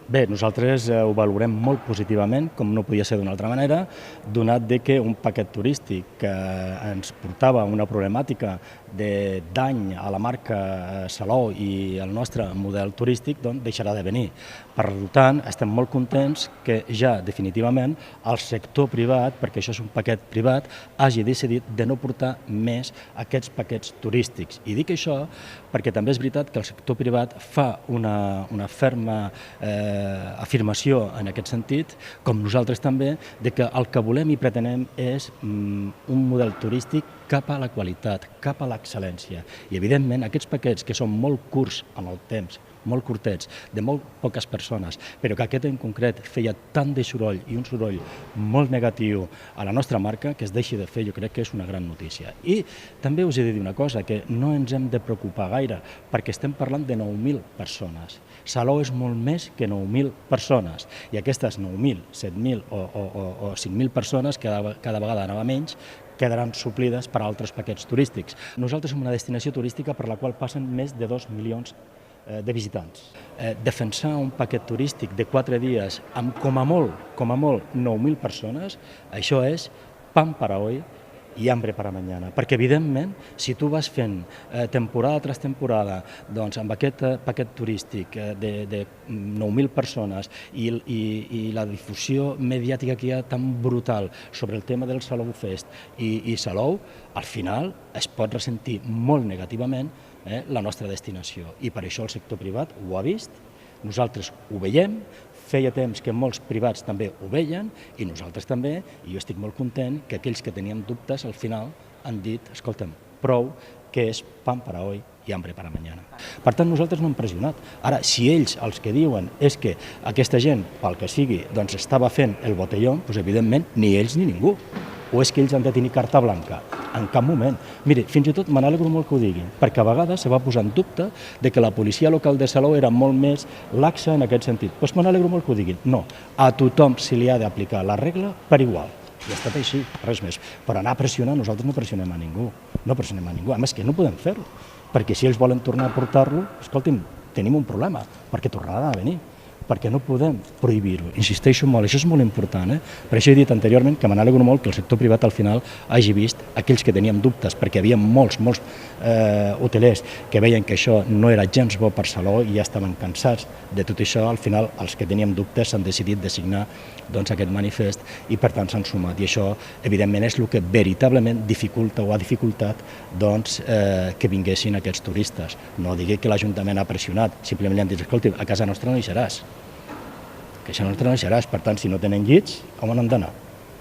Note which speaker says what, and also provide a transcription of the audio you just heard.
Speaker 1: Bé, nosaltres ho valorem molt positivament, com no podia ser d'una altra manera, donat que un paquet turístic que ens portava una problemàtica de dany a la marca Salou i el nostre model turístic deixarà de venir. Per tant, estem molt contents que ja definitivament el sector privat, perquè això és un paquet privat, hagi decidit de no portar més aquests paquets turístics. I dic això perquè també és veritat que el sector privat fa una ferma afirmació en aquest sentit, com nosaltres també, que el que volem i pretenem és un model turístic cap a la qualitat, cap a l'excel·lència. I, evidentment, aquests paquets que són molt curts en el temps, molt curtets, de molt poques persones, però que aquest en concret feia tant de soroll i un soroll molt negatiu a la nostra marca, que es deixi de fer, jo crec que és una gran notícia. I també us he de dir una cosa, que no ens hem de preocupar gaire, perquè estem parlant de 9.000 persones. Salou és molt més que 9.000 persones, i aquestes 9.000, 7.000 o 5.000 persones, cada vegada anava menys, quedaran suplides per altres paquets turístics. Nosaltres som una destinació turística per la qual passen més de 2 milions de visitants. Defensar un paquet turístic de 4 dies amb com a molt 9.000 persones, això és pan para hoy i hambre para mañana. Perquè, evidentment, si tu vas fent temporada tras temporada amb aquest paquet turístic de 9.000 persones i la difusió mediàtica que hi ha tan brutal sobre el tema del Salou Fest i Salou, al final es pot ressentir molt negativament la nostra destinació. I per això el sector privat ho ha vist, nosaltres ho veiem, feia temps que molts privats també ho veien i nosaltres també, i jo estic molt content que aquells que teníem dubtes al final han dit, escolta'm, prou, que és pan para hoy i hambre para mañana. Per tant, nosaltres no hem pressionat. Ara, si ells els que diuen és que aquesta gent, pel que sigui, estava fent el botelló, doncs evidentment ni ells ni ningú. O és que ells han de tenir carta blanca? En cap moment. Mire, fins i tot me n'alegro molt que ho diguin, perquè a vegades se va posar en dubte que la policia local de Salou era molt més laxa en aquest sentit. Doncs me n'alegro molt que ho diguin. No, a tothom se li ha d'aplicar la regla per igual. I ha estat així, res més. Per anar a pressionar, nosaltres no pressionem a ningú. No pressionem a ningú. A més, que no podem fer-ho, perquè si ells volen tornar a portar-lo, escolti'm, tenim un problema, perquè tornaran a venir. Perquè no podem prohibir-ho. Insisteixo molt, això és molt important. Per això he dit anteriorment que me n'alegro molt que el sector privat al final hagi vist aquells que teníem dubtes, perquè hi havia molts hotelers que veien que això no era gens bo per Salou i ja estaven cansats de tot això. Al final, els que teníem dubtes s'han decidit de signar aquest manifest i per tant s'han sumat. I això, evidentment, és el que veritablement dificulta o ha dificultat que vinguessin aquests turistes. No digui que l'Ajuntament ha pressionat, simplement li han dit, escolta, a casa nostra no hi seràs. Que això no hi seràs, per tant, si no tenen llits, on han d'anar?